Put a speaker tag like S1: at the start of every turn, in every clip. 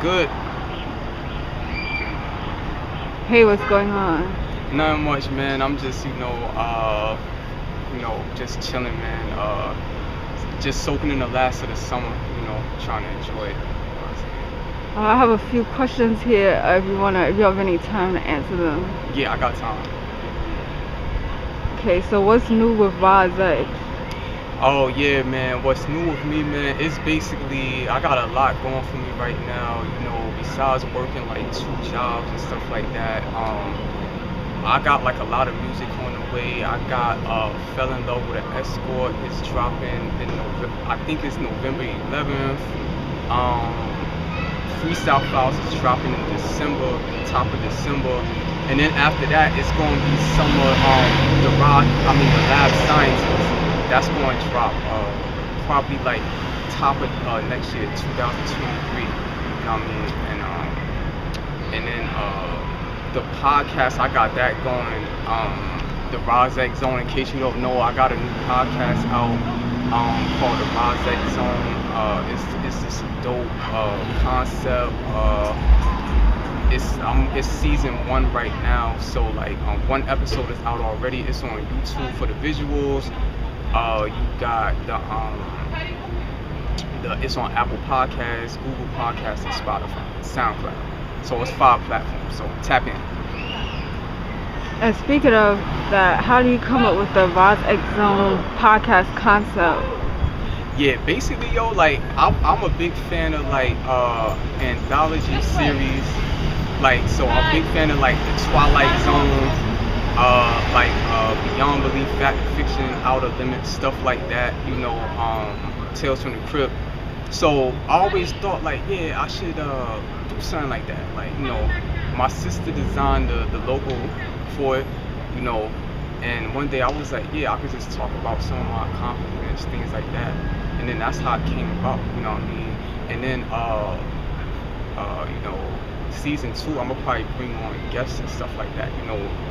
S1: Good.
S2: Hey, what's going on?
S1: Nothing much, man. I'm just, just chilling, man. Just soaking in the last of the summer, trying to enjoy it.
S2: I have a few questions here. If you have any time to answer them.
S1: Yeah, I got time.
S2: Okay, so what's new with Werdz?
S1: Oh yeah, man. What's new with me, man? It's basically I got a lot going for me right now. Besides working like 2 jobs and stuff like that. I got like a lot of music on the way. I got Fell in Love with an Escort. It's dropping in November. I think it's November 11th. Freestyle Files is dropping in December, top of December. And then after that, it's going to be summer. The Lab Sciences. That's going to drop probably like top of next year, 2023. You know what I mean? And then the podcast, I got that going. The Werdz Zone. In case you don't know, I got a new podcast out called the Werdz Zone. It's this dope concept. It's season 1 right now, so like one episode is out already. It's on YouTube for the visuals. You got it's on Apple Podcasts, Google Podcasts, and Spotify, SoundCloud. So it's 5 platforms. So tap in.
S2: And speaking of that, how do you come up with the Werdz Zone podcast concept?
S1: Yeah, basically, like I'm a big fan of like anthology series. Like, so I'm a big fan of like the Twilight Zone, Beyond Belief, Fact Fiction, Outer Limits, stuff like that. Tales from the Crypt. So I always thought like, yeah, I should do something like that. Like, my sister designed the logo for it, and one day I was like, yeah, I could just talk about some of my accomplishments, things like that. And then that's how it came about, you know what I mean? And then season 2, I'm gonna probably bring on guests and stuff like that,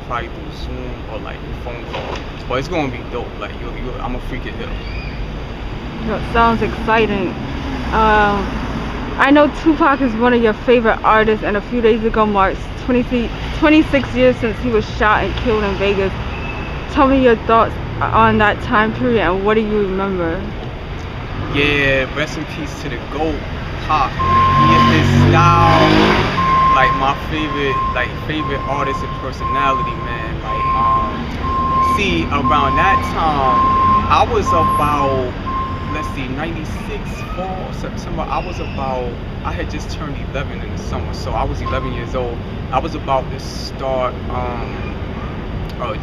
S1: probably through Zoom or like phone call. But it's gonna be dope. Like I'm a freak it hill.
S2: That sounds exciting. I know Tupac is one of your favorite artists, and a few days ago marks 26 years since he was shot and killed in Vegas. Tell me your thoughts on that time period and what do you remember?
S1: Yeah, rest in peace to the GOAT, Pac. He is his style, like my favorite artist and personality, man. See, around that time, I was about, 96 fall, September. I had just turned 11 in the summer, so I was 11 years old. I was about to start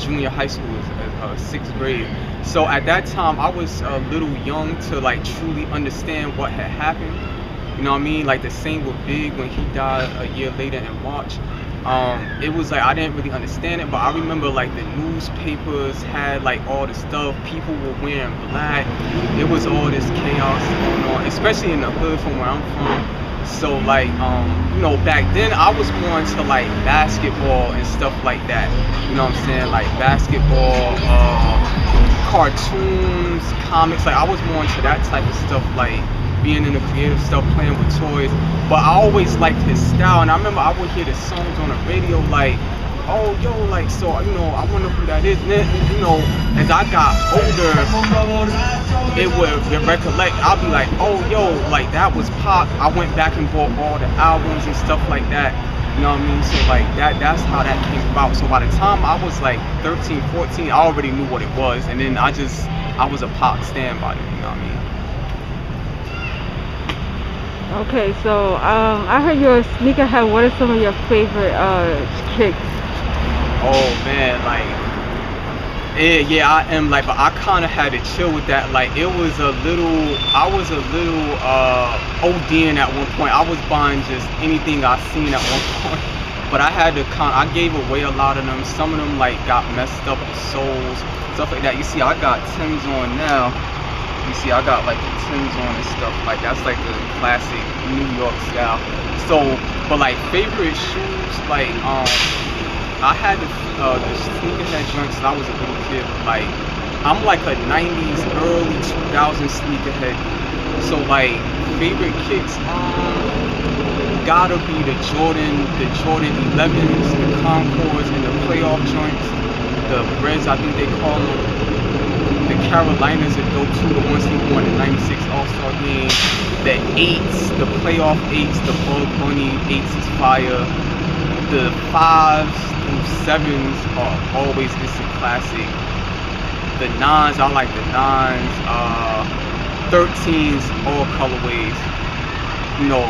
S1: junior high school, 6th grade. So at that time, I was a little young to like truly understand what had happened. You know what I mean? Like the same with Big when he died a year later in March. It was like I didn't really understand it, but I remember like the newspapers had like all the stuff. People were wearing black. It was all this chaos going on, especially in the hood from where I'm from. So like back then I was more into like basketball and stuff like that. You know what I'm saying? Like basketball, cartoons, comics. Like I was more into that type of stuff, like being in the creative stuff, playing with toys. But I always liked his style, and I remember I would hear the songs on the radio like, oh yo, like, so I wonder who that is. And then, as I got older, it would recollect. I'll be like, oh yo, like that was Pop. I went back and bought all the albums and stuff like that. You know what I mean? So like that's how that came about. So by the time I was like 13, 14, I already knew what it was, and then I was a Pop stan by then. You know what I mean?
S2: Okay, so I heard you're a sneakerhead. What are some of your favorite kicks?
S1: Oh man, like yeah, I am, like, but I kind of had to chill with that. Like I was a little ODing at one point. I was buying just anything I seen at one point, but I had to I gave away a lot of them. Some of them like got messed up with soles, stuff like that. You see, I got Timbs on now. You see, I got like the Timbs on and stuff. Like that's like the classic New York style. So, but like favorite shoes, like I had the sneakerhead joints since I was a little kid. Like I'm like a 90s, early 2000s sneakerhead. So like favorite kicks, gotta be the Jordan 11s, the Concords, and the playoff joints. The Werdz, I think they call them. The Carolinas are dope too. The ones he won the '96 All-Star game. The 8s, the playoff 8s, the Bug Bunny 8s is fire. The 5s through 7s are always instant classic. The 9s, I like the 9s. 13s, all colorways. You know,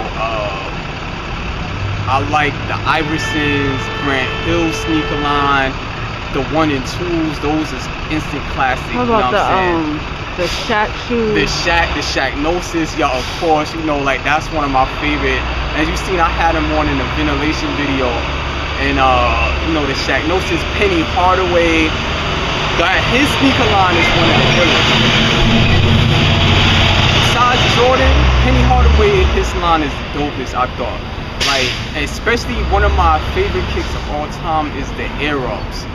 S1: I like the Iversons, Grant Hill sneaker line. The 1 and 2s, those is instant classic.
S2: What about the Shaq shoes?
S1: The Shaqnosis, yeah, of course. You know, like that's one of my favorite. As you seen, I had them on in the ventilation video, and you know, the Shaqnosis, Penny Hardaway. His sneaker line is one of the greatest. Besides Jordan, Penny Hardaway, his line is the dopest, I thought. Like, especially one of my favorite kicks of all time is the Air Ups.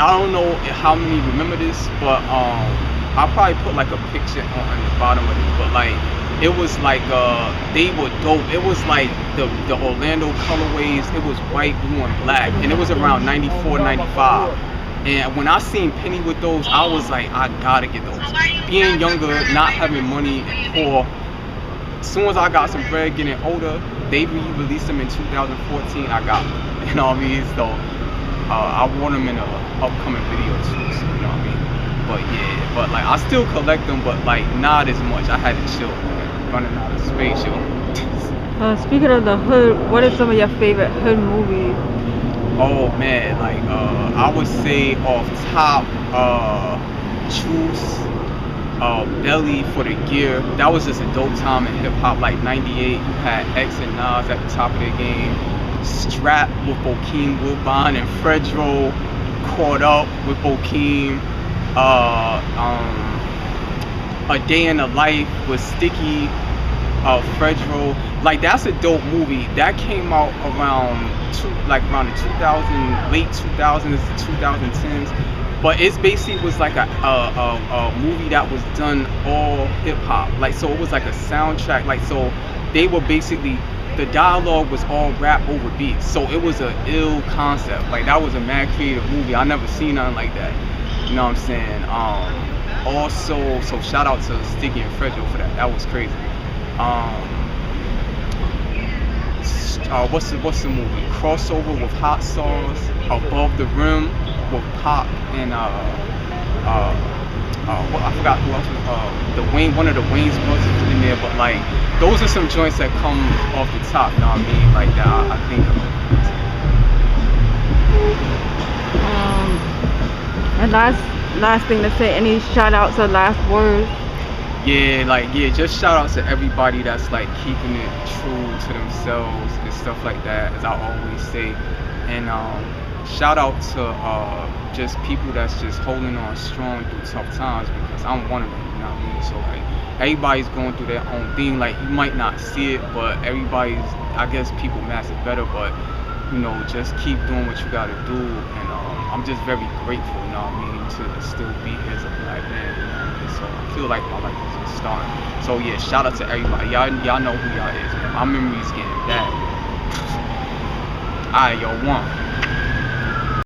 S1: I don't know how many remember this, but I'll probably put like a picture on the bottom of it. But like, it was like they were dope. It was like the Orlando colorways. It was white, blue, and black, and it was around 94, 95. And when I seen Penny with those, I was like, I gotta get those. Being younger, not having money, and poor. As soon as I got some bread, getting older, they re-released them in 2014. I got them. You know what I mean? So I wore them in an upcoming video too. So, you know what I mean? But yeah, but like I still collect them, but like not as much. I had to chill, man. Running out of space, yo.
S2: Speaking of the hood, what are some of your favorite hood movies?
S1: Oh man, like I would say off top, Juice, Belly for the Gear. That was just a dope time in hip hop. Like '98, you had X and Nas at the top of their game. Strap with Bokeem Woodbine and Fredro. Caught Up with Bokeem. A Day in the Life with Sticky, Fredro. Like that's a dope movie. That came out around around the 2000, late 2000s to 2010s. But it's basically was like a movie that was done all hip hop. Like so it was like a soundtrack. Like so they were basically, the dialogue was all rap over beats. So it was a ill concept. Like that was a mad creative movie. I never seen nothing like that. You know what I'm saying? Also, so shout out to Sticky and Fredro for that. That was crazy. What's the movie? Crossover with Hot Sauce, Above the Rim with Pop and I forgot who else was one of the Wayne's brothers in there, but like those are some joints that come off the top, you know what I mean? Like that I think of.
S2: And last thing to say, any shout outs or last words?
S1: Yeah, just shout out to everybody that's like keeping it true to themselves and stuff like that, as I always say. And shout out to just people that's just holding on strong through tough times, because I'm one of them, you know what I mean? So like everybody's going through their own thing. Like you might not see it, but everybody's, I guess people mask it better, but you know, just keep doing what you gotta do. And I'm just very grateful, you know what I mean, to still be here as a black man, you know what I mean? So I feel like my life is just starting. So yeah, shout out to everybody. Y'all know who y'all is, man. My memory's getting bad. Alright, yo, one.